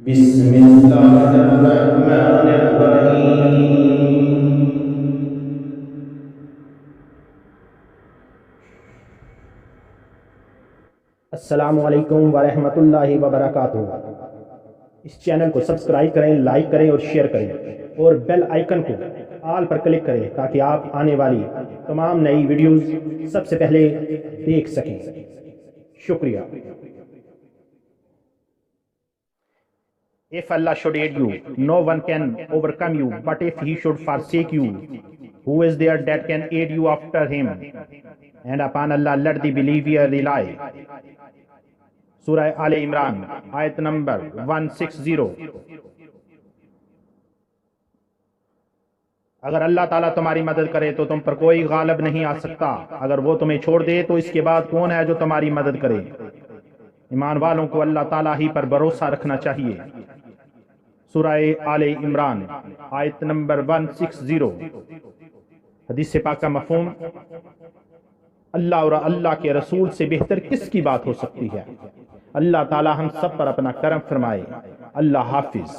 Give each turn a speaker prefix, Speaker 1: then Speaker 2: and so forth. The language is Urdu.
Speaker 1: بسم اللہ الرحمن الرحیم۔
Speaker 2: السلام علیکم ورحمۃ اللہ وبرکاتہ۔ اس چینل کو سبسکرائب کریں، لائک کریں اور شیئر کریں، اور بیل آئیکن کو آل پر کلک کریں تاکہ آپ آنے والی تمام نئی ویڈیوز سب سے پہلے دیکھ سکیں۔ شکریہ۔ If Allah should aid you, no one can overcome you, but if he should forsake you, who is there that can aid you after him? And upon Allah let the believer rely. سورہ آل عمران آیت نمبر 160۔ اگر اللہ تعالیٰ تمہاری مدد کرے تو تم پر کوئی غالب نہیں آ سکتا، اگر وہ تمہیں چھوڑ دے تو اس کے بعد کون ہے جو تمہاری مدد کرے؟ ایمان والوں کو اللہ تعالیٰ ہی پر بھروسہ رکھنا چاہیے۔ سورہ آل عمران آیت نمبر 160۔ حدیث پاک کا مفہوم: اللہ اور اللہ کے رسول سے بہتر کس کی بات ہو سکتی ہے؟ اللہ تعالیٰ ہم سب پر اپنا کرم فرمائے۔ اللہ حافظ۔